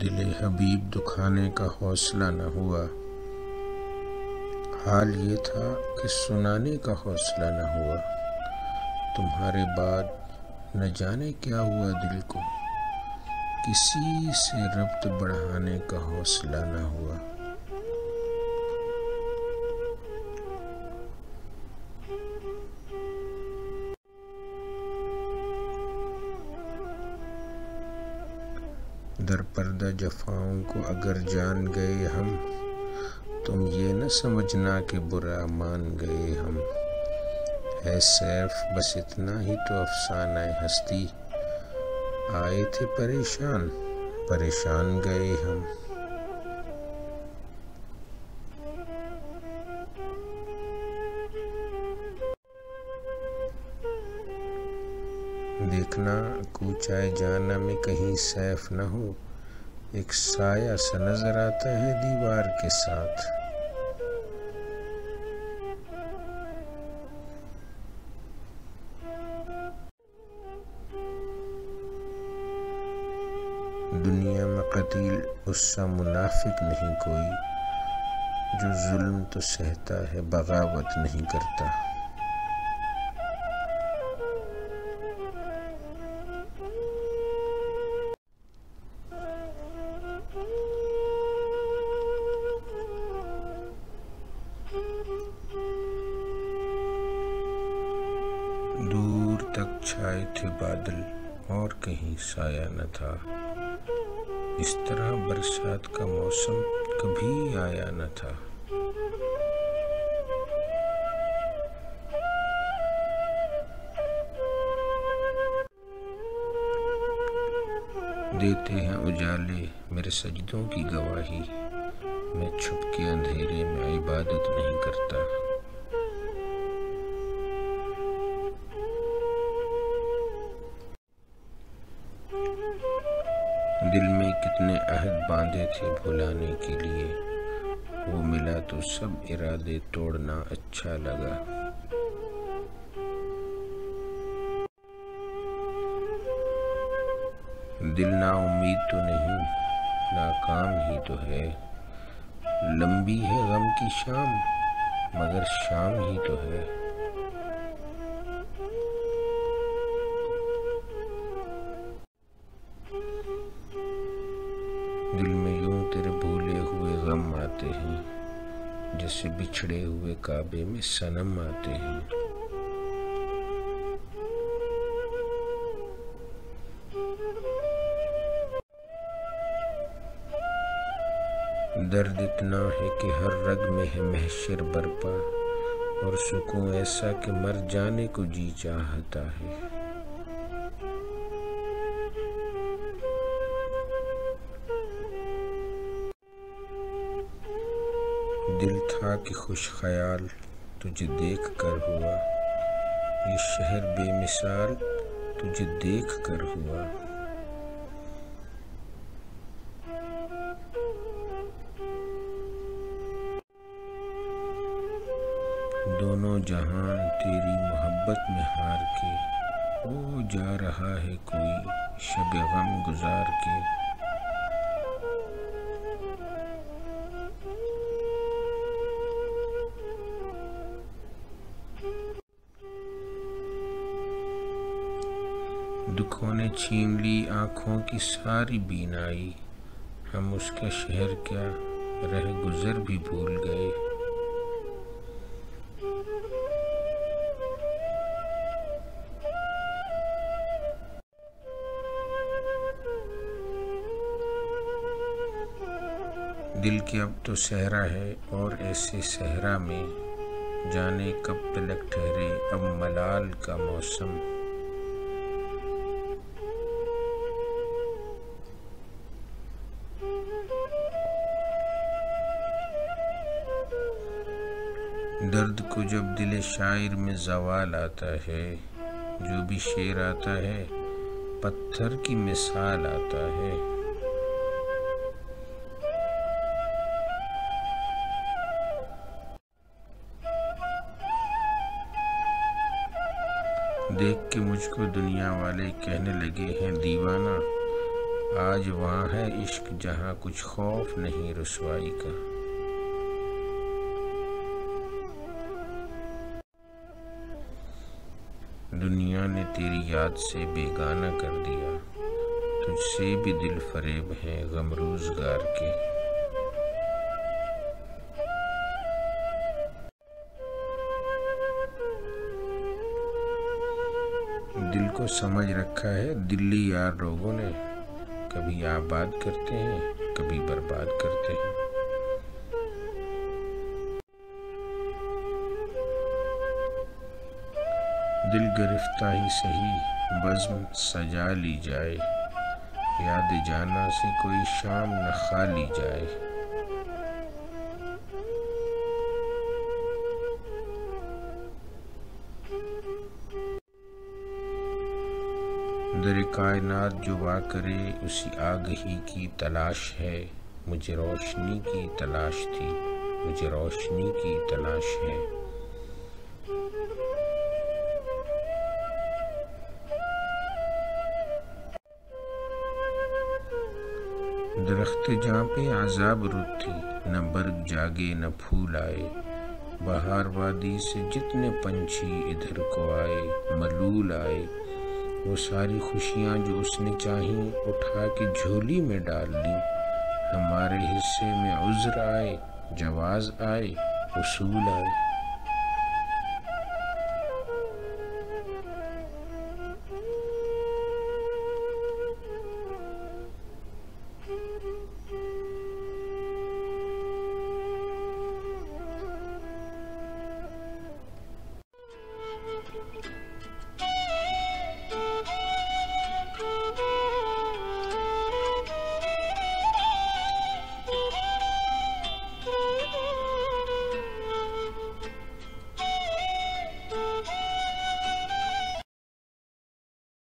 दिले हबीब दुखाने का हौसला न हुआ। हाल ये था कि सुनाने का हौसला न हुआ। तुम्हारे बाद न जाने क्या हुआ दिल को, किसी से रब्त बढ़ाने का हौसला न हुआ। दर पर्दा जफाओं को अगर जान गए हम, तुम ये न समझना कि बुरा मान गए हम। है सैफ बस इतना ही तो अफसाना हस्ती, आए थे परेशान परेशान गए हम। देखना कूचाए जाना में कहीं सैफ न हो, एक साया सा नजर आता है दीवार के साथ। दुनिया में कतील उससा मुनाफिक नहीं कोई, जो जुल्म तो सहता है बगावत नहीं करता। दूर तक छाए थे बादल और कहीं साया न था। इस तरह बरसात का मौसम कभी आया न था। देते हैं उजाले मेरे सजदों की गवाही, मैं छुप के अंधेरे में इबादत नहीं करता। दिल में कितने अहद बांधे थे भुलाने के लिए, वो मिला तो सब इरादे तोड़ना अच्छा लगा। दिल ना उम्मीद तो नहीं, नाकाम ही तो है। लंबी है गम की शाम, मगर शाम ही तो है। दिल में यूं तेरे भूले हुए गम आते हैं, जैसे बिछड़े हुए काबे में सनम आते हैं। दर्द इतना है कि हर रग में है महशर बरपा, और सुकून ऐसा कि मर जाने को जी चाहता है। दिल था कि खुश ख्याल तुझे देख कर हुआ, ये शहर बेमिसाल तुझे देख कर हुआ। दोनों जहान तेरी मोहब्बत में हार के, वो जा रहा है कोई शब गम गुजार के। दुखों ने छीन ली आँखों की सारी बीनाई, हम उसका शहर क्या रह गुजर भी भूल गए। दिल की अब तो सहरा है, और ऐसे सहरा में जाने कब तलक ठहरे अब मलाल का मौसम। दर्द को जब दिले शायर में ज़वाल आता है, जो भी शेर आता है पत्थर की मिसाल आता है। देख के मुझको दुनिया वाले कहने लगे हैं दीवाना, आज वहाँ है इश्क जहाँ कुछ खौफ नहीं रुसवाई का। दुनिया ने तेरी याद से बेगाना कर दिया, तुझसे भी दिल फरेब हैं गम रोजगार के। दिल को समझ रखा है दिल्ली यार लोगों ने, कभी आबाद करते हैं कभी बर्बाद करते हैं। दिल गिरफ्ता ही सही बज़्म सजा ली जाए, याद जाना से कोई शाम न खा ली जाए। दर कायनात जो वा करे उसी आग ही की तलाश है, मुझे रोशनी की तलाश थी मुझे रोशनी की तलाश है। दरख्त जहाँ पे आज़ाब रुत थी, न बर्ग जागे न फूल आए, बहार वादी से जितने पंछी इधर को आए मलूल आए। वो सारी खुशियाँ जो उसने चाही उठा के झोली में डाल ली, हमारे हिस्से में उज़्र आए जवाज़ आए उसूल आए।